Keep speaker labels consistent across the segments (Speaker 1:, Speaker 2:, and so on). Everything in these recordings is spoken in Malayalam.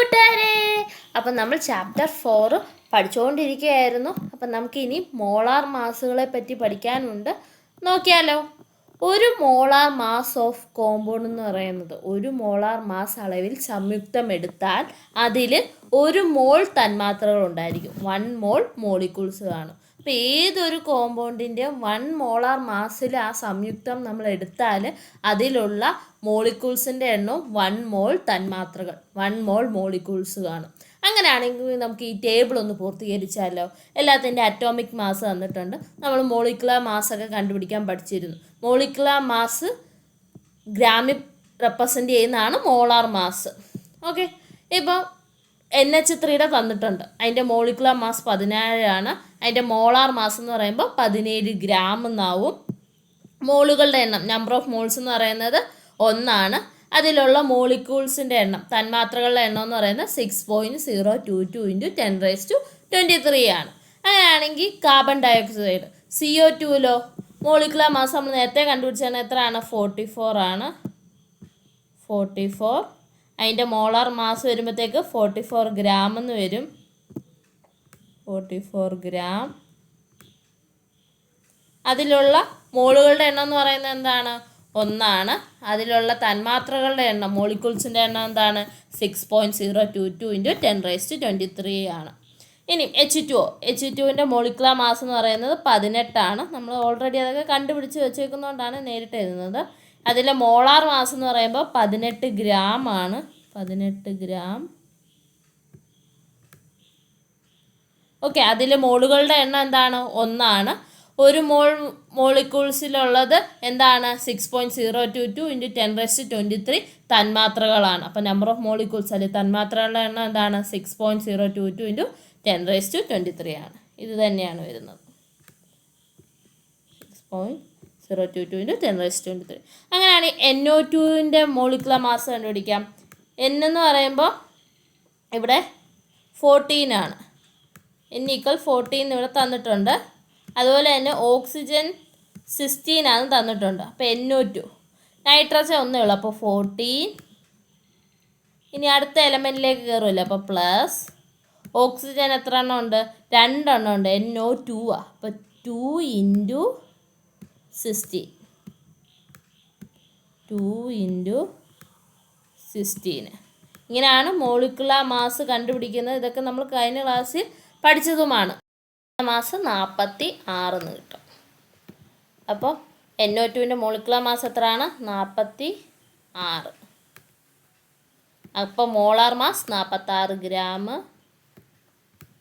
Speaker 1: കൂട്ടുകാരെ, അപ്പം നമ്മൾ ചാപ്റ്റർ 4 പഠിച്ചുകൊണ്ടിരിക്കുകയായിരുന്നു. അപ്പം നമുക്കിനി മോളാർ മാസുകളെ പറ്റി പഠിക്കാനുണ്ട്. നോക്കിയാലോ. ഒരു മോളാർ മാസ് ഓഫ് കോമ്പൗണ്ട് എന്ന് പറയുന്നത് ഒരു മോളാർ മാസ് അളവിൽ സംയുക്തം എടുത്താൽ അതിൽ ഒരു മോൾ തന്മാത്രകൾ ഉണ്ടായിരിക്കും. 1 മോൾ മോളിക്യൂൾസ് കാണും. അപ്പോൾ ഏതൊരു കോമ്പൗണ്ടിൻ്റെ 1 മോളാർ മാസിൽ ആ സംയുക്തം നമ്മൾ എടുത്താൽ അതിലുള്ള മോളിക്യൂൾസിൻ്റെ എണ്ണം 1 മോൾ തന്മാത്രകൾ, 1 മോൾ മോളിക്യൂൾസ് കാണും. അങ്ങനെയാണെങ്കിൽ നമുക്ക് ഈ ടേബിൾ ഒന്ന് പൂർത്തീകരിച്ചാലോ. എല്ലാത്തിൻ്റെ അറ്റോമിക് മാസ് തന്നിട്ടുണ്ട്. നമ്മൾ മോളിക്കുലർ മാസൊക്കെ കണ്ടുപിടിക്കാൻ പഠിച്ചിരുന്നു. മോളിക്കുലർ മാസ് ഗ്രാമിൽ റെപ്രസെൻ്റ് ചെയ്യുന്നതാണ് മോളാർ മാസ്. ഓക്കെ, ഇപ്പോൾ NH3 തന്നിട്ടുണ്ട്. അതിൻ്റെ മോളിക്കുലർ മാസ് 17 ആണ്. അതിൻ്റെ മോളാർ മാസ് എന്ന് പറയുമ്പോൾ 17 ഗ്രാം എന്നാവും. മോളുകളുടെ എണ്ണം, നമ്പർ ഓഫ് മോൾസ് എന്ന് പറയുന്നത് 1 അതിലുള്ള മോളിക്യൂൾസിൻ്റെ എണ്ണം, തന്മാത്രകളുടെ എണ്ണം എന്ന് പറയുന്നത് 6.022 × 10⁻23 ആണ്. അങ്ങനെയാണെങ്കിൽ കാർബൺ ഡയോക്സൈഡ് CO2ലോ മോളിക്കുലർ മാസ് നമ്മൾ നേരത്തെ കണ്ടുപിടിച്ചാൽ എത്രയാണ്? 44 ആണ്. 44. അതിൻ്റെ മോളാർ മാസ് വരുമ്പോഴത്തേക്ക് 44 ഗ്രാം എന്ന് വരും. 44 ഗ്രാം. അതിലുള്ള മോളുകളുടെ എണ്ണം എന്ന് പറയുന്നത് എന്താണ്? 1. അതിലുള്ള തന്മാത്രകളുടെ എണ്ണം, മോളിക്യൂൾസിൻ്റെ എണ്ണം എന്താണ്? 6.022 × 10⁻23 ആണ്. ഇനി H2ൻ്റെ മോളിക്കുലർ മാസ് എന്ന് പറയുന്നത് 18 ആണ്. നമ്മൾ ഓൾറെഡി അതൊക്കെ കണ്ടുപിടിച്ച് വെച്ചേക്കുന്നതുകൊണ്ടാണ് നേരിട്ട് എഴുതുന്നത്. അതിലെ മോളാർ മാസ് എന്ന് പറയുമ്പോൾ 18 ഗ്രാം ആണ്. 18 ഗ്രാം. ഓക്കെ, അതിലെ മോളുകളുടെ എണ്ണം എന്താണ്? 1. ഒരു മോൾ മോളിക്യൂൾസിലുള്ളത് എന്താണ്? 6.022 × 10⁻23 തന്മാത്രകളാണ്. അപ്പോൾ നമ്പർ ഓഫ് മോളിക്യൂൾസ് അല്ലെങ്കിൽ തന്മാത്രകളുടെ എണ്ണം എന്താണ്? 6.022 × 10⁻23 ആണ്. ഇത് തന്നെയാണ് വരുന്നത്. 6.022 × 10⁻23. അങ്ങനെയാണ് NO2ൻ്റെ മോളിക്കുലർ മാസ് കണ്ടുപിടിക്കാം. N എന്ന് പറയുമ്പോൾ ഇവിടെ 14 ആണ്. N = 14 ഇവിടെ തന്നിട്ടുണ്ട്. അതുപോലെ തന്നെ ഓക്സിജൻ 16 ആണ് തന്നിട്ടുണ്ട്. അപ്പോൾ NO2. നൈട്രജൻ 1 ഉള്ളൂ, അപ്പോൾ 14. ഇനി അടുത്ത എലമെൻറ്റിലേക്ക് കയറുമല്ലോ, അപ്പോൾ പ്ലസ്. ഓക്സിജൻ എത്ര എണ്ണം ഉണ്ട്? 2 എണ്ണം ഉണ്ട്. NO2 അപ്പോൾ 2 × 16. 2 × 16. ഇങ്ങനെയാണ് മോളിക്കുലർ മാസ് കണ്ടുപിടിക്കുന്നത്. ഇതൊക്കെ നമ്മൾ കഴിഞ്ഞ ക്ലാസ്സിൽ പഠിച്ചതുമാണ്. മാസ് 46 എന്ന് കിട്ടും. അപ്പോൾ NO2ൻ്റെ മോളിക്കുലർ മാസ് എത്രയാണ്? 46. അപ്പോൾ മോളാർ മാസ് 46 ഗ്രാം.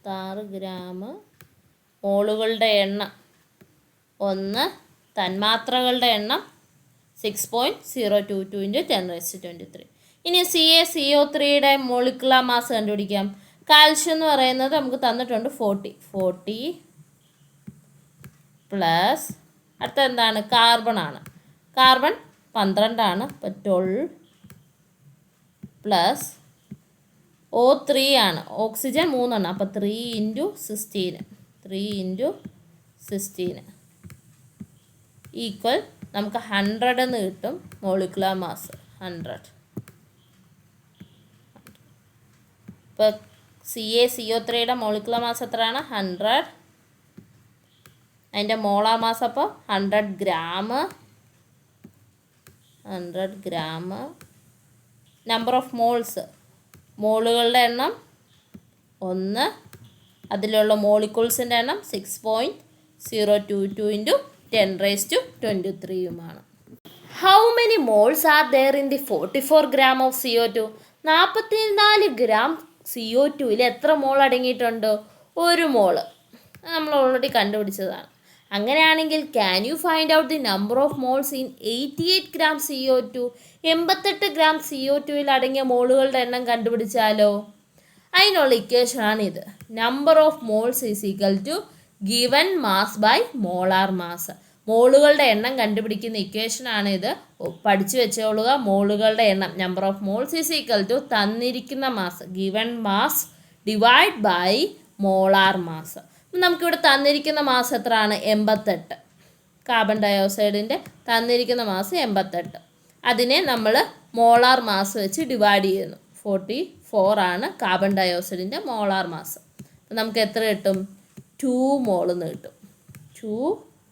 Speaker 1: 6 ഗ്രാം. മോളുകളുടെ എണ്ണം 1. തന്മാത്രകളുടെ എണ്ണം 6.022 × 10⁻23. ഇനി CaCO3യുടെ മോളിക്കുലർ മാസ് കണ്ടുപിടിക്കാം. കാൽഷ്യം എന്ന് പറയുന്നത് നമുക്ക് തന്നിട്ടുണ്ട് 40 പ്ലസ് അടുത്ത എന്താണ്? കാർബൺ ആണ്. കാർബൺ 12 ആണ്. അപ്പോൾ 12 പ്ലസ് O3 ആണ്. ഓക്സിജൻ 3 ആണ്. അപ്പോൾ 3 × 16. 3 × 16 ഈക്വൽ നമുക്ക് 100 എന്ന് കിട്ടും. Molecular mass 100. ഇപ്പോൾ CaCO3യുടെ മോളിക്കുലർ മാസ് എത്രയാണ്? 100. അതിൻ്റെ മോളാർ മാസ് അപ്പോൾ 100 gram. 100 gram. Number of moles, മോളുകളുടെ എണ്ണം 1. അതിലുള്ള മോളിക്യൂൾസിൻ്റെ എണ്ണം 6.022 × 10⁻23 how many moles are there in the 44 gram of CO2? 44 gram CO2യിൽ എത്ര മോൾ അടങ്ങിയിട്ടുണ്ട്? 1 മോള്. നമ്മൾ ഓൾറെഡി കണ്ടുപിടിച്ചതാണ്. അങ്ങനെയാണെങ്കിൽ can you find out the number of moles in 88 gram CO2? 88 gram CO2യിൽ അടങ്ങിയ മോളുകളുടെ എണ്ണം കണ്ടുപിടിച്ചാലോ? അതിനുള്ള ഇക്വേഷനാണിത്. Number of moles is equal to given mass by molar mass. മോളുകളുടെ എണ്ണം കണ്ടുപിടിക്കുന്ന ഇക്വേഷനാണിത്. പഠിച്ചു വെച്ചോളുക. മോളുകളുടെ എണ്ണം, number of moles is equal to തന്നിരിക്കുന്ന mass, given mass divide by molar mass. നമുക്കിവിടെ തന്നിരിക്കുന്ന മാസ് എത്രയാണ്? 88. കാർബൺ ഡയോക്സൈഡിൻ്റെ തന്നിരിക്കുന്ന മാസ് 88. അതിനെ നമ്മൾ മോളാർ മാസ് വെച്ച് ഡിവൈഡ് ചെയ്യുന്നു. 44 ആണ് കാർബൺ ഡയോക്സൈഡിൻ്റെ മോളാർ മാസ്. അപ്പം നമുക്ക് എത്ര കിട്ടും? 2 മോൾ എന്ന് കിട്ടും. 2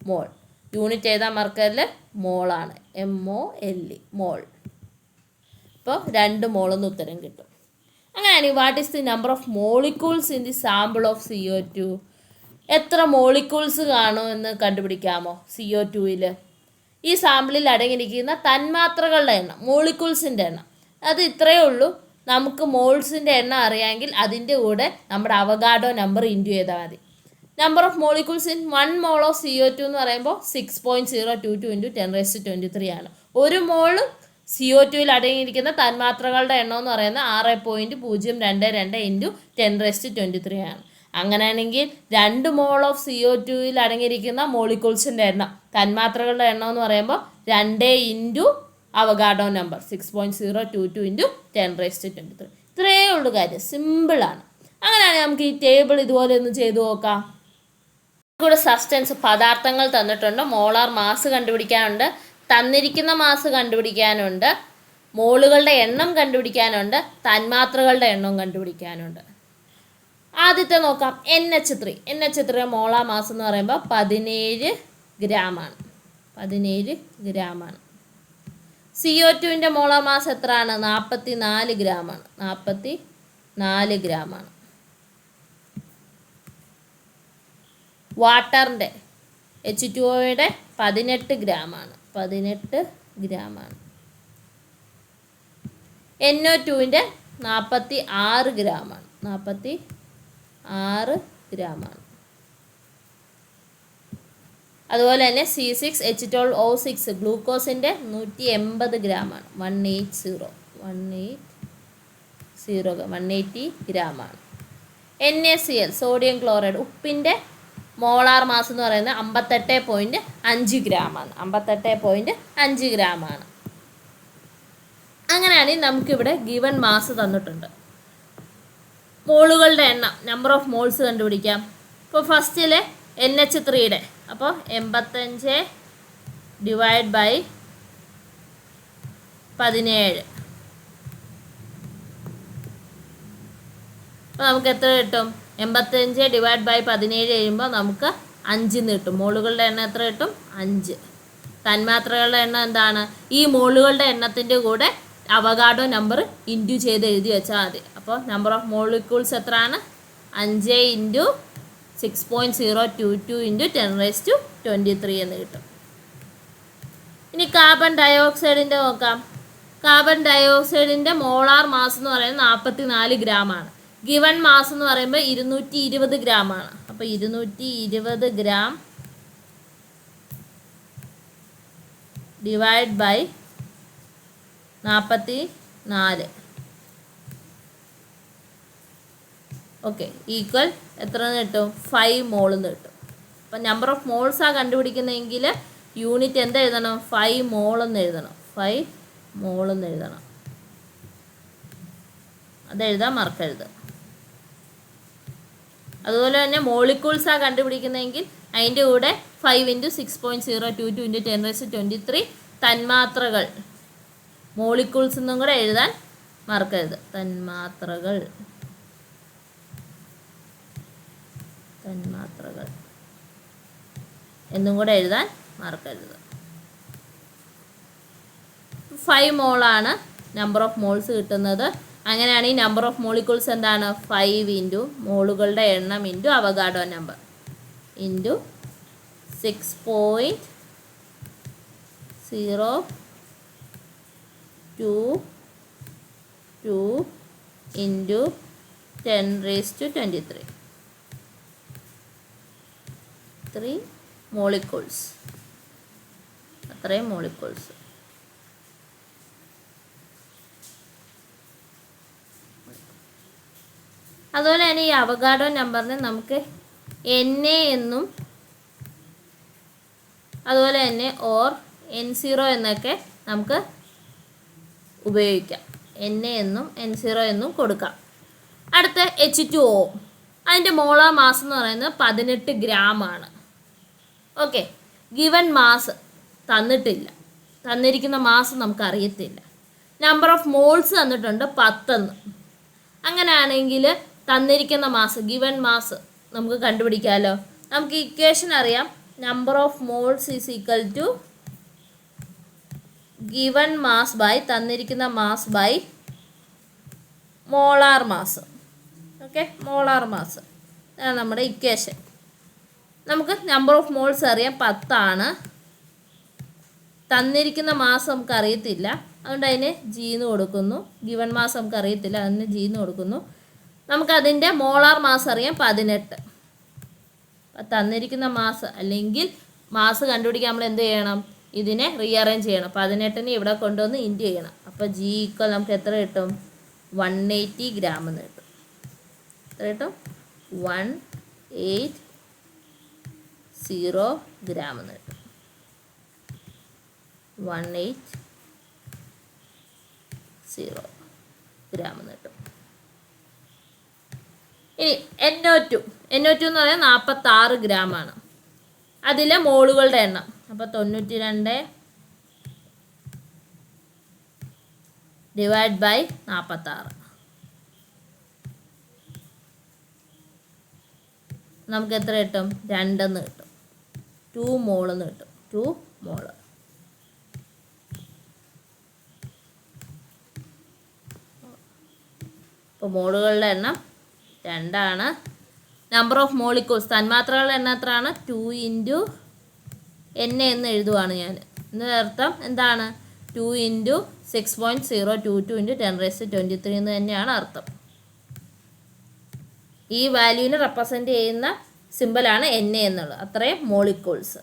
Speaker 1: മോൾ. യൂണിറ്റ് എഴുതാൻ മറക്കല്ലേ, മോളാണ്. MOL മോൾ. അപ്പോൾ 2 മോളെന്ന് ഉത്തരം കിട്ടും. അങ്ങനെയാണെങ്കിൽ what is the number of molecules in the sample of CO2? എത്ര മോളിക്യൂൾസ് കാണുമെന്ന് കണ്ടുപിടിക്കാമോ CO2ൽ? ഈ സാമ്പിളിൽ അടങ്ങിയിരിക്കുന്ന തന്മാത്രകളുടെ എണ്ണം, മോളിക്യൂൾസിൻ്റെ എണ്ണം, അത് ഇത്രയേ ഉള്ളൂ. നമുക്ക് മോൾസിൻ്റെ എണ്ണം അറിയാമെങ്കിൽ അതിൻ്റെ കൂടെ നമ്മുടെ അവഗാഡോ നമ്പർ ഇൻറ്റു ചെയ്താൽ മതി. Number of molecules in 1 mole of CO2 എന്ന് പറയുമ്പോൾ 6.022 × 10⁻23 ആണ്. ഒരു മോള് CO2ൽ അടങ്ങിയിരിക്കുന്ന തന്മാത്രകളുടെ എണ്ണം എന്ന് പറയുന്നത് 6.022 × 10⁻23 ആണ്. അങ്ങനെയാണെങ്കിൽ 2 മോൾ ഓഫ് CO2ൽ അടങ്ങിയിരിക്കുന്ന മോളിക്യൂൾസിൻ്റെ എണ്ണം, തന്മാത്രകളുടെ എണ്ണം എന്ന് പറയുമ്പോൾ 2 × അവഗാഡോ നമ്പർ 6.022 × 10⁻23. ഇത്രയേ ഉള്ളൂ കാര്യം, സിമ്പിളാണ്. അങ്ങനെയാണെങ്കിൽ നമുക്ക് ഈ ടേബിൾ ഇതുപോലെ ഒന്ന് ചെയ്തു നോക്കാം. കൂടെ സബ്സ്റ്റൻസ് പദാർത്ഥങ്ങൾ തന്നിട്ടുണ്ട്, മോളാർ മാസ് കണ്ടുപിടിക്കാനുണ്ട്, തന്നിരിക്കുന്ന മാസ് കണ്ടുപിടിക്കാനുണ്ട്, മോളുകളുടെ എണ്ണം കണ്ടുപിടിക്കാനുണ്ട്, തന്മാത്രകളുടെ എണ്ണം കണ്ടുപിടിക്കാനുണ്ട്. ആദ്യത്തെ നോക്കാം, NH3. NH3 മോളാർ മാസ് എന്ന് പറയുമ്പോൾ 17 ഗ്രാമാണ്. 17 ഗ്രാമാണ്. CO2ൻ്റെ മോളാർ മാസ് എത്രയാണ്? 44 ഗ്രാമാണ്. 44 ഗ്രാമാണ്. വാട്ടറിൻ്റെ H2Oയുടെ 18 ഗ്രാമാണ്. 18 ഗ്രാമാണ്. NO2ൻ്റെ 46 ഗ്രാമാണ്. 46 ഗ്രാമാണ്. അതുപോലെ തന്നെ C6H12O6 ഗ്ലൂക്കോസിൻ്റെ 180 ഗ്രാമാണ്. 180 ഗ്രാമാണ്. NaCl സോഡിയം ക്ലോറൈഡ് ഉപ്പിൻ്റെ മോളാർ മാസ് എന്ന് പറയുന്നത് 58.5 ഗ്രാമാണ്. 58.5 ഗ്രാമാണ്. അങ്ങനെയാണെങ്കിൽ നമുക്കിവിടെ ഗിവൺ മാസ് തന്നിട്ടുണ്ട്. മോളുകളുടെ എണ്ണം, നമ്പർ ഓഫ് മോൾസ് കണ്ടുപിടിക്കാം. ഇപ്പോൾ ഫസ്റ്റിലെ NH3യുടെ അപ്പോൾ 85 / 17. അപ്പോൾ നമുക്ക് എത്ര കിട്ടും? 85 / 17 കഴിയുമ്പോൾ നമുക്ക് 5 കിട്ടും. മോളുകളുടെ എണ്ണം എത്ര കിട്ടും? 5. തന്മാത്രകളുടെ എണ്ണം എന്താണ്? ഈ മോളുകളുടെ എണ്ണത്തിൻ്റെ കൂടെ അവഗാഡോ നമ്പർ ഇൻറ്റു ചെയ്ത് എഴുതി വെച്ചാൽ മതി. അപ്പോൾ നമ്പർ ഓഫ് മോളിക്യൂൾസ് എത്രയാണ്? 5 × 6.022 × 10⁻23 എന്ന് കിട്ടും. ഇനി കാർബൺ ഡയോക്സൈഡിൻ്റെ നോക്കാം. കാർബൺ ഡയോക്സൈഡിൻ്റെ മോളാർ മാസ് എന്ന് പറയുന്നത് 44 ഗ്രാമാണ്. ഗിവൺ മാസ് എന്ന് പറയുമ്പോൾ 220 ഗ്രാമാണ്. അപ്പോൾ 220 gram divide by 44. Okay, equal എത്ര കിട്ടും? 5 മോൾ എന്ന് കിട്ടും. അപ്പം നമ്പർ ഓഫ് മോൾസാണ് കണ്ടുപിടിക്കുന്നതെങ്കിൽ യൂണിറ്റ് എന്താ എഴുതണം? 5 മോൾ എന്ന് എഴുതണം. 5 മോൾ എന്ന് എഴുതണം. അതെഴുതാൻ മറക്കരുത്. അതുപോലെ തന്നെ മോളിക്യൂൾസാണ് കണ്ടുപിടിക്കുന്നതെങ്കിൽ അതിൻ്റെ കൂടെ 5 × 6.022 × 10⁻23 തന്മാത്രകൾ, മോളിക്യൂൾസ് എന്നും കൂടെ എഴുതാൻ മറക്കരുത്. തന്മാത്രകൾ എന്നും കൂടെ എഴുതാൻ മറക്കരുത്. 5 മോളാണ് നമ്പർ ഓഫ് മോൾസ് കിട്ടുന്നത്. അങ്ങനെയാണെങ്കിൽ നമ്പർ ഓഫ് മോളിക്യൂൾസ് എന്താണ്? 5 × മോളുകളുടെ എണ്ണം into Avogadro number into 6.022 × 10⁻23. 3 molecules. അത്രയും മോളിക്യൂൾസ്. അതുപോലെ തന്നെ ഈ അവഗാഡോ നമ്പറിനെ നമുക്ക് NA എന്നും അതുപോലെ തന്നെ N0 എന്നൊക്കെ നമുക്ക് ഉപയോഗിക്കാം. NA എന്നും N0 എന്നും കൊടുക്കാം. അടുത്ത H2O, അതിൻ്റെ മോളാർ മാസ് എന്ന് പറയുന്നത് 18 ഗ്രാമാണ്. ഓക്കെ, ഗിവൺ മാസ് തന്നിട്ടില്ല, തന്നിരിക്കുന്ന മാസ് നമുക്കറിയത്തില്ല. നമ്പർ ഓഫ് മോൾസ് തന്നിട്ടുണ്ട് 10. അങ്ങനെയാണെങ്കിൽ തന്നിരിക്കുന്ന മാസ്, ഗിവൺ മാസ് നമുക്ക് കണ്ടുപിടിക്കാമല്ലോ. നമുക്ക് ഇക്വേഷൻ അറിയാം. Number of moles is equal to given mass by തന്നിരിക്കുന്ന mass by molar mass. Okay, molar mass അതാണ് നമ്മുടെ ഇക്വേഷൻ. നമുക്ക് നമ്പർ ഓഫ് മോൾസ് അറിയാം 10 ആണ്. തന്നിരിക്കുന്ന മാസ് നമുക്ക് അറിയത്തില്ല, അതുകൊണ്ട് അതിന് ജീന്ന് കൊടുക്കുന്നു. ഗിവൺ മാസ് നമുക്ക് അറിയത്തില്ല, അതിന് ജീന്ന് കൊടുക്കുന്നു. നമുക്കതിൻ്റെ മോളാർ മാസ് അറിയാം 18. തന്നിരിക്കുന്ന മാസ് അല്ലെങ്കിൽ മാസ് കണ്ടുപിടിക്കാൻ നമ്മൾ എന്ത് ചെയ്യണം? ഇതിനെ റീഅറേഞ്ച് ചെയ്യണം. 18നെ ഇവിടെ കൊണ്ടുവന്ന് ഇൻറ്റു ചെയ്യണം. അപ്പോൾ ജി ഈക്വൽ നമുക്ക് എത്ര കിട്ടും? 180 ഗ്രാം എന്ന് കിട്ടും. എത്ര കിട്ടും? 180 ഗ്രാം എന്ന് കിട്ടും. 180 ഗ്രാം എന്ന് കിട്ടും. ഇനി NO2 എന്ന് പറയുന്നത് 46 ഗ്രാമാണ്. അതിലെ മോളുകളുടെ എണ്ണം അപ്പോൾ 92 ഡിവൈഡ് ബൈ 46 നമുക്ക് എത്ര കിട്ടും? 2 എന്ന് കിട്ടും. 2 മോൾ എന്ന് കിട്ടും. 2 മോള്. അപ്പോൾ മോളുകളുടെ എണ്ണം 2 ആണ്. നമ്പർ ഓഫ് മോളിക്യൂൾസ് തന്മാത്രകളുടെ എണ്ണം എത്രയാണ്? 2 ഇൻറ്റു N എന്ന് എഴുതുവാണ് ഞാൻ. ഇതിൻ്റെ അർത്ഥം എന്താണ്? 2 ഇൻറ്റു 6.022 ഇൻറ്റു 10⁻23 എന്ന് തന്നെയാണ് അർത്ഥം. ഈ വാല്യൂവിനെ റെപ്രസെൻ്റ് ചെയ്യുന്ന സിമ്പലാണ് Na എന്നുള്ളത്. അത്രയും മോളിക്യൂൾസ്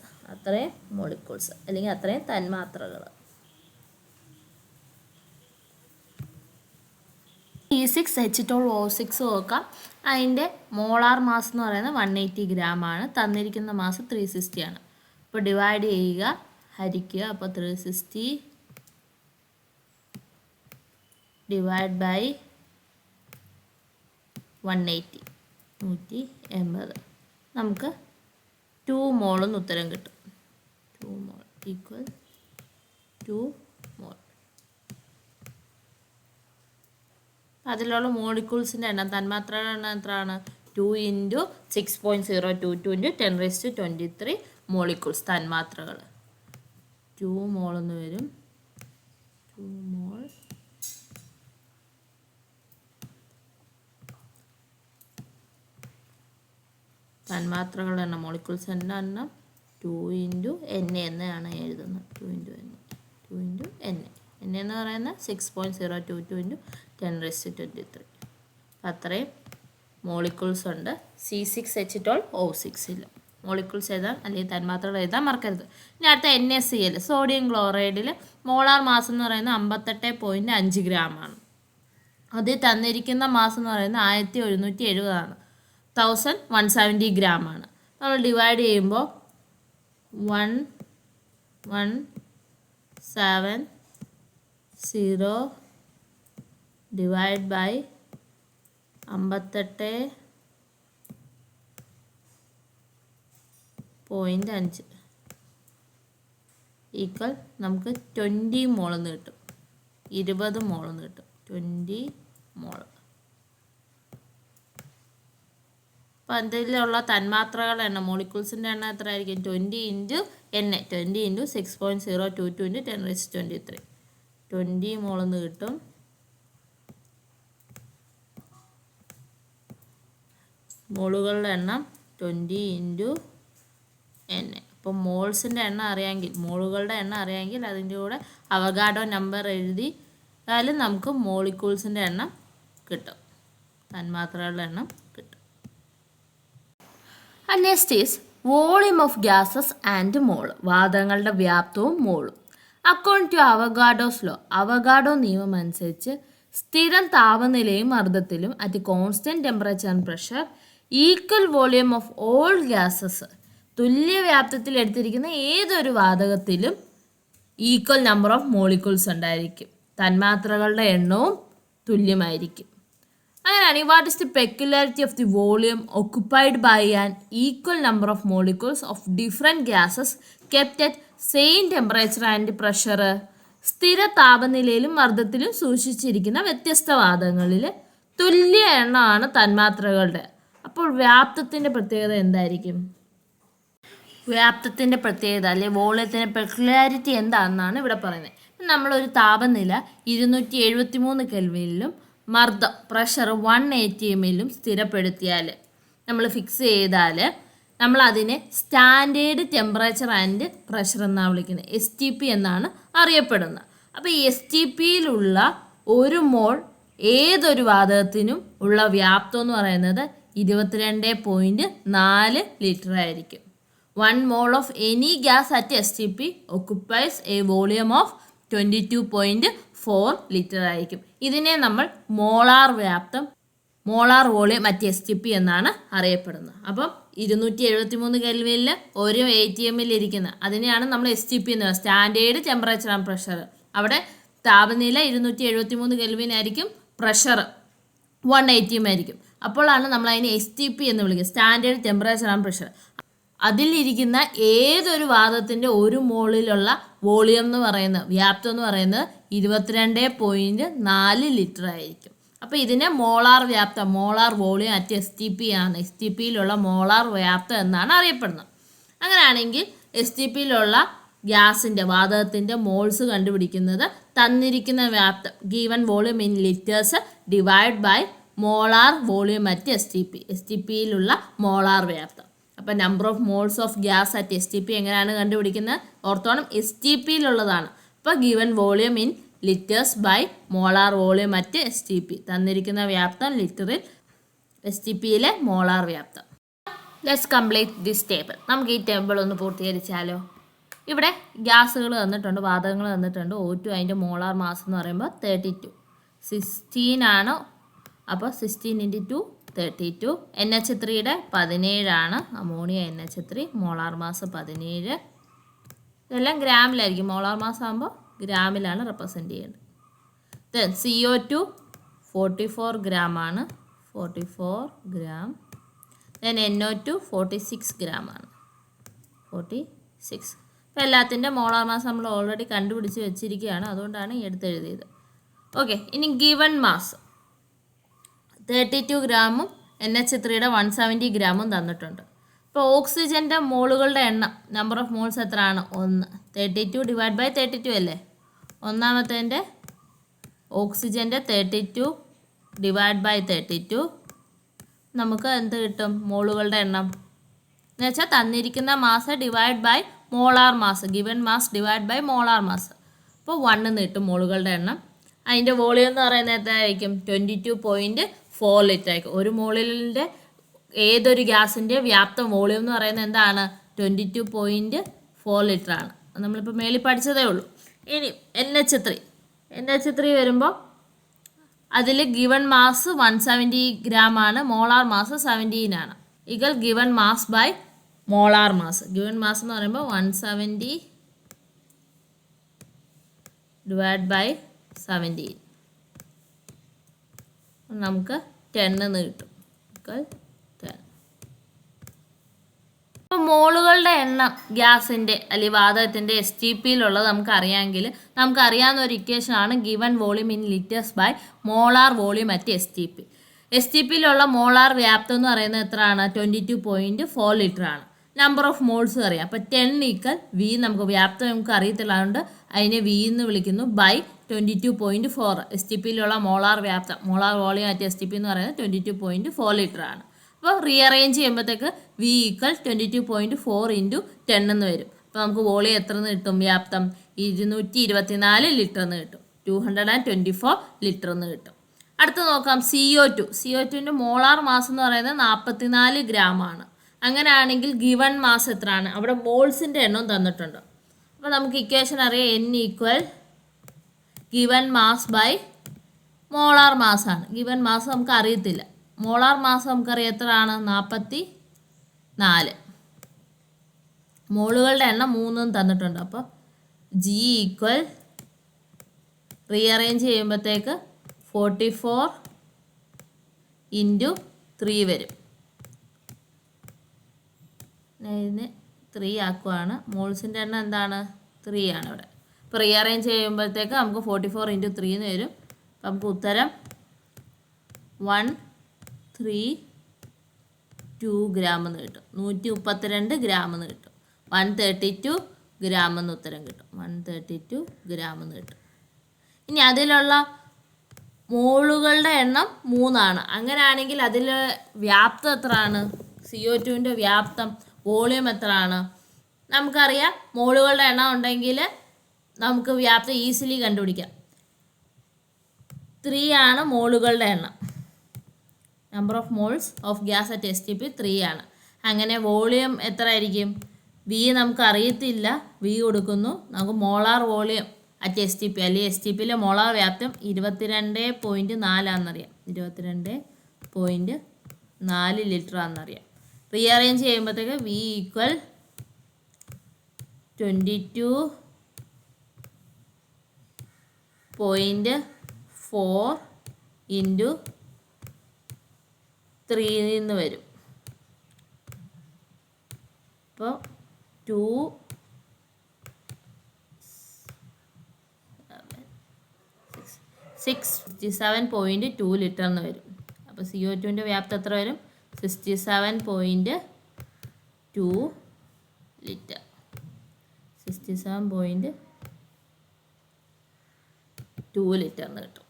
Speaker 1: അല്ലെങ്കിൽ അത്രയും തന്മാത്രകൾ. E6H12O6 നോക്കാം. അതിൻ്റെ മോളാർ മാസ് എന്ന് പറയുന്നത് 180 ഗ്രാം ആണ്. തന്നിരിക്കുന്ന മാസ് 360 ആണ്. അപ്പോൾ ഡിവൈഡ് ചെയ്യുക, ഹരിക്കുക. അപ്പോൾ 360 ഡിവൈഡ് ബൈ 180 180 നമുക്ക് 2 മോൾ എന്ന് ഉത്തരം കിട്ടും. 2 മോൾ ഈക്വൽ 2 മോൾ. അതിലുള്ള മോളിക്യൂൾസിൻ്റെ എണ്ണം തന്മാത്രകളുടെ എണ്ണം എത്രയാണ്? 2 ഇൻറ്റു 6.022 ഇൻറ്റു 10⁻23 മോളിക്യൂൾസ് തന്മാത്രകൾ. 2 മോൾ എന്ന് വരും. 2 മോൾ തന്മാത്രകളുടെ എണ്ണം മോളിക്യൂൾസിൻ്റെ എണ്ണം 2 ഇൻറ്റു Na എന്നാണ് എഴുതുന്നത്. 2 ഇൻറ്റു Na എന്ന് പറയുന്നത് 6.022 ഇൻറ്റു 10⁻23. അത്രയും മോളിക്യൂൾസ് ഉണ്ട് C6H12O6ൽ. മോളിക്യൂൾസ് എഴുതാൻ അല്ലെങ്കിൽ തന്മാത്രകൾ എഴുതാൻ മറക്കരുത്. ഇനി അടുത്ത NaCl സോഡിയം ക്ലോറൈഡിൽ മോളാർ മാസ് എന്ന് പറയുന്നത് 58.5 ഗ്രാമാണ്. അതിൽ തന്നിരിക്കുന്ന മാസ് എന്ന് പറയുന്നത് 1770 ആണ്. 1170 ഗ്രാമാണ്. നമ്മൾ ഡിവൈഡ് ചെയ്യുമ്പോൾ 1170 ഡിവൈഡ് ബൈ 58.5 ഈക്വൽ നമുക്ക് 20 മോൾ എന്ന് കിട്ടും. 20 മോൾ എന്ന് കിട്ടും. 20 മോൾ. അപ്പോൾ അതിലുള്ള തന്മാത്രകളുടെ എണ്ണം മോളിക്യൂൾസിൻ്റെ എണ്ണം എത്ര ആയിരിക്കും? 20 ഇൻറ്റു Na 20 ഇൻറ്റു 6.022 ഇൻറ്റു 10⁻23 20 മോൾ എന്ന് കിട്ടും. മോളുകളുടെ എണ്ണം 20 ഇൻറ്റു Na. അപ്പോൾ മോൾസിൻ്റെ എണ്ണം അറിയാമെങ്കിൽ മോളുകളുടെ എണ്ണം അറിയാമെങ്കിൽ അതിൻ്റെ കൂടെ അവഗാഡോ നമ്പർ എഴുതിയാലും നമുക്ക് മോളിക്യൂൾസിൻ്റെ എണ്ണം കിട്ടും. തന്മാത്രകളുടെ എണ്ണം കിട്ടും. Next is volume of gases and mole. വാതകങ്ങളുടെ വ്യാപ്തവും മോളും. According to Avogadro's law, Avogadro നിയമം അനുസരിച്ച് സ്ഥിരം താപനിലയും മർദ്ദത്തിലും at constant temperature and pressure equal volume of all gases, തുല്യ വ്യാപ്തത്തിൽ എടുത്തിരിക്കുന്ന ഏതൊരു വാതകത്തിലും ഈക്വൽ നമ്പർ ഓഫ് മോളിക്യൂൾസ് ഉണ്ടായിരിക്കും. തന്മാത്രകളുടെ എണ്ണവും തുല്യമായിരിക്കും. അങ്ങനെയാണെങ്കിൽ what is the peculiarity of the volume occupied by an equal number of molecules of different gases kept at same temperature and pressure? സ്ഥിര താപനിലയിലും മർദ്ദത്തിലും സൂക്ഷിച്ചിരിക്കുന്ന വ്യത്യസ്ത വാതകങ്ങളിൽ തുല്യ എണ്ണമാണ് തന്മാത്രകളുടെ. അപ്പോൾ വ്യാപ്തത്തിൻ്റെ പ്രത്യേകത എന്തായിരിക്കും? വ്യാപ്തത്തിൻ്റെ പ്രത്യേകത അല്ലെ വോളിയത്തിൻ്റെ പെക്യുലാരിറ്റി എന്താണെന്നാണ് ഇവിടെ പറയുന്നത്. നമ്മളൊരു താപനില 273 കെൽവിനിലും മർദ്ദം പ്രഷർ 180 mm സ്ഥിരപ്പെടുത്തിയാൽ, നമ്മൾ ഫിക്സ് ചെയ്താൽ നമ്മൾ അതിനെ സ്റ്റാൻഡേർഡ് ടെമ്പറേച്ചർ ആൻഡ് പ്രഷർ എന്നാണ് വിളിക്കുന്നത്. STP എന്നാണ് അറിയപ്പെടുന്നത്. അപ്പോൾ ഈ STPയിലുള്ള ഒരു മോൾ ഏതൊരു വാതകത്തിനും ഉള്ള വ്യാപ്തം എന്ന് പറയുന്നത് 22.4 ലിറ്റർ ആയിരിക്കും. 1 mole of any gas at STP occupies a volume of 22.4 litre ആയിരിക്കും. ഇതിനെ നമ്മൾ മോളാർ വ്യാപ്തം, മോളാർ വോളിയം അറ്റ് STP എന്നാണ് അറിയപ്പെടുന്നത്. അപ്പം 273 കെൽവിനിൽ ഒരു ATM ഇരിക്കുന്ന അതിനെയാണ് നമ്മൾ STP എന്ന് പറയുന്നത്, സ്റ്റാൻഡേർഡ് ടെമ്പറേച്ചർ ആൻഡ് പ്രഷർ. അവിടെ താപനില 273 കെൽവിൻ ആയിരിക്കും, പ്രഷർ 180 ആയിരിക്കും. അപ്പോഴാണ് നമ്മൾ അതിനെ STP എന്ന് വിളിക്കുന്നത്, സ്റ്റാൻഡേർഡ് ടെമ്പറേച്ചർ ആൻഡ് പ്രഷർ. അതിലിരിക്കുന്ന ഏതൊരു വാതകത്തിൻ്റെ ഒരു മോളിലുള്ള വോളിയം എന്ന് പറയുന്നത്, വ്യാപ്തം എന്ന് പറയുന്നത് 22.4 ലിറ്റർ ആയിരിക്കും. അപ്പോൾ ഇതിനെ മോളാർ വ്യാപ്തം, മോളാർ വോളിയം അറ്റ് STP ആണ്, STPയിലുള്ള മോളാർ വ്യാപ്തം എന്നാണ് അറിയപ്പെടുന്നത്. അങ്ങനെയാണെങ്കിൽ STPയിലുള്ള ഗ്യാസിൻ്റെ, വാതകത്തിൻ്റെ മോൾസ് കണ്ടുപിടിക്കുന്നത് തന്നിരിക്കുന്ന വ്യാപ്തം, given volume in litres divide by molar volume at STPയിലുള്ള മോളാർ വ്യാപ്തം. അപ്പോൾ number of moles of gas at STP എങ്ങനെയാണ് കണ്ടുപിടിക്കുന്നത്? ഓർത്തോണം, STPയിലുള്ളതാണ്. അപ്പോൾ given volume in litres by molar volume at STP, തന്നിരിക്കുന്ന വ്യാപ്തം ലിറ്ററിൽ STPയിലെ മോളാർ വ്യാപ്തം. Let's complete this table. നമുക്ക് ഈ ടേബിൾ ഒന്ന് പൂർത്തീകരിച്ചാലോ? ഇവിടെ ഗ്യാസുകൾ തന്നിട്ടുണ്ട്, വാതകങ്ങൾ തന്നിട്ടുണ്ട്. O2 അതിൻ്റെ മോളാർ മാസ് എന്ന് പറയുമ്പോൾ 32, 16 ആണ്. അപ്പോൾ 16 × 2 32. NH3യുടെ 17 ആണ്. Ammonia NH3 molar mass 17. ഇതെല്ലാം ഗ്രാമിലായിരിക്കും, മോളാർ മാസ് ആകുമ്പോൾ ഗ്രാമിലാണ് റെപ്രസെൻ്റ് ചെയ്യേണ്ടത്. ദെൻ CO2 44 ഗ്രാം ആണ്, 44 ഗ്രാം. ദെൻ NO2 46 ഗ്രാം ആണ്, 46. അപ്പോൾ എല്ലാത്തിൻ്റെ മോളാർ മാസ് നമ്മൾ ഓൾറെഡി കണ്ടുപിടിച്ച് വെച്ചിരിക്കുകയാണ്, അതുകൊണ്ടാണ് ഈ എടുത്ത് എഴുതിയത്. ഓക്കെ, ഇനി ഗിവൺ മാസ് 32 ഗ്രാമും NH3യുടെ 170 ഗ്രാമും തന്നിട്ടുണ്ട്. ഇപ്പോൾ ഓക്സിജൻ്റെ മോളുകളുടെ എണ്ണം, നമ്പർ ഓഫ് മോൾസ് എത്രയാണ്? 1. 32 ഡിവൈഡ് ബൈ 32 അല്ലേ? ഒന്നാമത്തേൻ്റെ ഓക്സിജൻ്റെ 32 ഡിവൈഡ് ബൈ 32 നമുക്ക് എന്ത് കിട്ടും? മോളുകളുടെ എണ്ണം എന്ന് വെച്ചാൽ തന്നിരിക്കുന്ന mass divide by molar mass, given mass divide by molar mass. അപ്പോൾ 1 എന്ന് കിട്ടും മോളുകളുടെ എണ്ണം. അതിൻ്റെ വോളിയം എന്ന് പറയുന്നത് എത്രയായിരിക്കും? 22.4 ലിറ്റർ ആയിരിക്കും. ഒരു മോളിൻ്റെ ഏതൊരു ഗ്യാസിൻ്റെ വ്യാപ്തം വോളിയം എന്ന് പറയുന്നത് എന്താണ്? 22.4 ലിറ്റർ ആണ്. നമ്മളിപ്പോൾ മേളിൽ പഠിച്ചതേ ഉള്ളൂ. ഇനി NH3 വരുമ്പോൾ അതിൽ ഗിവൺ മാസ് 170 ഗ്രാം ആണ്, മോളാർ മാസ് 17 ആണ്. Equal given mass by molar mass. Given mass എന്ന് പറയുമ്പോൾ 170 ഡിവൈഡ് ബൈ 17, നമുക്ക് 10 എന്ന് കിട്ടും. ഈക്വൽ 10. അപ്പോൾ മോളുകളുടെ എണ്ണം ഗ്യാസിൻ്റെ അല്ലെങ്കിൽ വാതകത്തിൻ്റെ STPയിലുള്ളത് നമുക്കറിയാമെങ്കിൽ നമുക്കറിയാവുന്ന ഒരു ഇക്വേഷനാണ് given volume in litres by molar volume at STP. STPയിലുള്ള മോളാർ വ്യാപ്തം എന്ന് പറയുന്നത് എത്രയാണ്? 22.4 ലിറ്റർ ആണ്. നമ്പർ ഓഫ് മോൾസ് അറിയാം. അപ്പോൾ 10 ഈക്വൽ V, നമുക്ക് വ്യാപ്തം നമുക്ക് അറിയത്തില്ല, അതുകൊണ്ട് അതിനെ V എന്ന് വിളിക്കുന്നു, ബൈ 22.4. STPയിലുള്ള മോളാർ വ്യാപ്തം, മോളാർ വോളിയം അറ്റ് STP എന്ന് പറയുന്നത് 22.4 ലിറ്റർ ആണ്. അപ്പോൾ റീഅറേഞ്ച് ചെയ്യുമ്പോഴത്തേക്ക് V ഈക്വൽ 22.4 × 10 എന്ന് വരും. അപ്പോൾ നമുക്ക് വോളിയം എത്ര എന്ന് കിട്ടും? വ്യാപ്തം 224 ലിറ്റർ എന്ന് കിട്ടും, 224 ലിറ്റർ എന്ന് കിട്ടും. അടുത്ത് നോക്കാം CO2ൻ്റെ മോളാർ മാസ് എന്ന് പറയുന്നത് 44 ഗ്രാം ആണ്. അങ്ങനെയാണെങ്കിൽ ഗിവൺ മാസ് എത്രയാണ്? അവിടെ മോൾസിൻ്റെ എണ്ണം തന്നിട്ടുണ്ട്. അപ്പോൾ നമുക്ക് ഇക്വേഷൻ അറിയാം, N equal given mass by molar മാസാണ്. ഗിവൺ മാസ് നമുക്ക് അറിയത്തില്ല, മോളാർ മാസ് നമുക്കറിയാം എത്രയാണ്? 44. മോളുകളുടെ എണ്ണം 3 തന്നിട്ടുണ്ട്. അപ്പോൾ G ഈക്വൽ റീഅറേഞ്ച് ചെയ്യുമ്പോഴത്തേക്ക് 44 × 3 വരും. ഇതിന് 3 ആക്കുവാണ്. മോൾസിൻ്റെ എണ്ണം എന്താണ്? 3 ആണ് ഇവിടെ. ഇപ്പോൾ റീഅറേഞ്ച് ചെയ്യുമ്പോഴത്തേക്ക് നമുക്ക് 44 × 3 എന്ന് വരും. അപ്പം നമുക്ക് ഉത്തരം 132 ഗ്രാം എന്ന് കിട്ടും. 132 ഗ്രാം എന്ന് കിട്ടും. 132 ഗ്രാം എന്ന് ഉത്തരം കിട്ടും. 132 ഗ്രാം എന്ന് കിട്ടും. ഇനി അതിലുള്ള മോളുകളുടെ എണ്ണം 3 അങ്ങനെയാണെങ്കിൽ അതിൽ വ്യാപ്തം എത്രയാണ്? CO2ൻ്റെ വ്യാപ്തം വോളിയം എത്രയാണ്? നമുക്കറിയാം മോളുകളുടെ എണ്ണം ഉണ്ടെങ്കിൽ നമുക്ക് വ്യാപ്തം ഈസിലി കണ്ടുപിടിക്കാം. 3 മോളുകളുടെ എണ്ണം. Number of moles of gas at STP 3 അങ്ങനെ വോളിയം എത്ര ആയിരിക്കും? വി നമുക്ക് അറിയത്തില്ല, വി കൊടുക്കുന്നു. നമുക്ക് മോളാർ വോളിയം അറ്റ് STP അല്ലെങ്കിൽ STPയിലെ മോളാർ വ്യാപ്തം 22.4 ആണെന്നറിയാം. 22.4 ലിറ്റർ ആണെന്നറിയാം. റീഅറേഞ്ച് ചെയ്യുമ്പോഴത്തേക്ക് V = 22.4 × 3 നിന്ന് വരും. അപ്പോൾ 67.2 ലിറ്റർ എന്ന് വരും. അപ്പോൾ CO2ൻ്റെ വ്യാപ്തം എത്ര വരും? 67.2 ലിറ്റർ. 67.2 ലിറ്റർ എന്ന് കിട്ടും.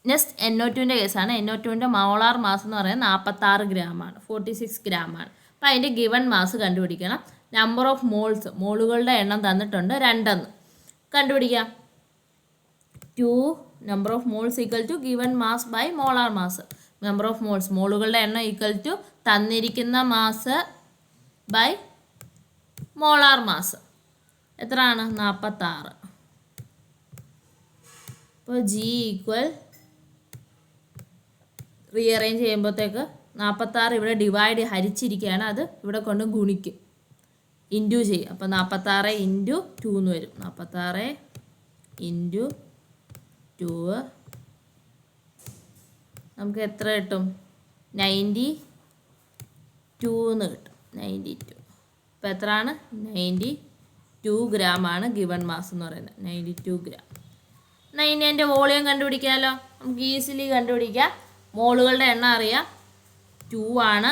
Speaker 1: നെക്സ്റ്റ് NO2ൻ്റെ കേസാണ്. NO2ൻ്റെ മോളാർ മാസ് എന്ന് പറയുന്നത് 46 ഗ്രാമാണ്, 46 ഗ്രാമാണ്. അപ്പോൾ അതിൻ്റെ ഗിവൺ മാസ് കണ്ടുപിടിക്കണം. നമ്പർ ഓഫ് മോൾസ്, മോളുകളുടെ എണ്ണം തന്നിട്ടുണ്ട് 2 കണ്ടുപിടിക്കാം. 2 number of moles equal to given mass by molar mass. Number of moles, മോളുകളുടെ എണ്ണം ഈക്വൽ ടു തന്നിരിക്കുന്ന മാസ് ബൈ മോളാർ മാസ്. എത്രയാണ്? 46. അപ്പോൾ G ഈക്വൽ റീഅറേഞ്ച് ചെയ്യുമ്പോഴത്തേക്ക് 46 ഇവിടെ ഡിവൈഡ് ഹരിച്ചിരിക്കുകയാണ്, അത് ഇവിടെ കൊണ്ട് ഗുണിക്കും, ഇൻറ്റു ചെയ്യും. അപ്പോൾ 46 × 2 എന്ന് വരും. 46 × 2 നമുക്ക് എത്ര കിട്ടും? 92 എന്ന് കിട്ടും. 92. അപ്പോൾ എത്രയാണ്? 92 ഗ്രാമാണ് ഗിവൺ മാസ് എന്ന് പറയുന്നത്. 92 ഗ്രാം. എന്നാൽ ഇനി എൻ്റെ വോളിയം കണ്ടുപിടിക്കാമല്ലോ. നമുക്ക് ഈസിലി കണ്ടുപിടിക്കാം. മോളുകളുടെ എണ്ണം അറിയാം, 2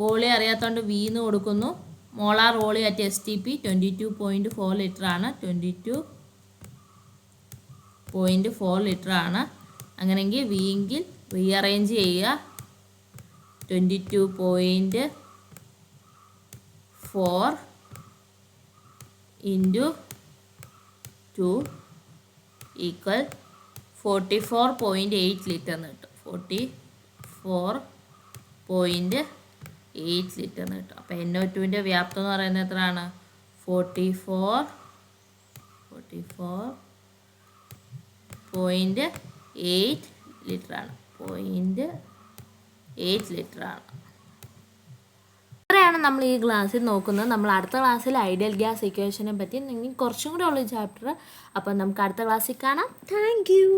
Speaker 1: വോളിയം അറിയാത്തതുകൊണ്ട് V എന്ന് കൊടുക്കുന്നു. Molar volume at STP 22.4 litre ആണ്. 22.4 ലിറ്റർ ആണ്. അങ്ങനെയെങ്കിൽ V എങ്കിൽ റീഅറേഞ്ച് ചെയ്യുക. 22.4 × 2 ഈക്വൽ 44.8 ലിറ്റർ എന്ന് കിട്ടും. 44.8 ലിറ്റർ എന്ന് കിട്ടും. അപ്പോൾ NO2ൻ്റെ വ്യാപ്തം എന്ന് പറയുന്നത് എത്രയാണ്? 44.8 ലിറ്ററാണ്. 0.8 ലിറ്ററാണ്. ഇത്രയാണ് നമ്മൾ ഈ ക്ലാസ്സിൽ നോക്കുന്നത്. നമ്മൾ അടുത്ത ക്ലാസ്സിൽ ഐഡിയൽ ഗ്യാസ് ഇക്വേഷനെ പറ്റി കുറച്ചും കൂടെ ഉള്ള ചാപ്റ്റർ. അപ്പോൾ നമുക്ക് അടുത്ത ക്ലാസ്സിൽ കാണാം. Thank you.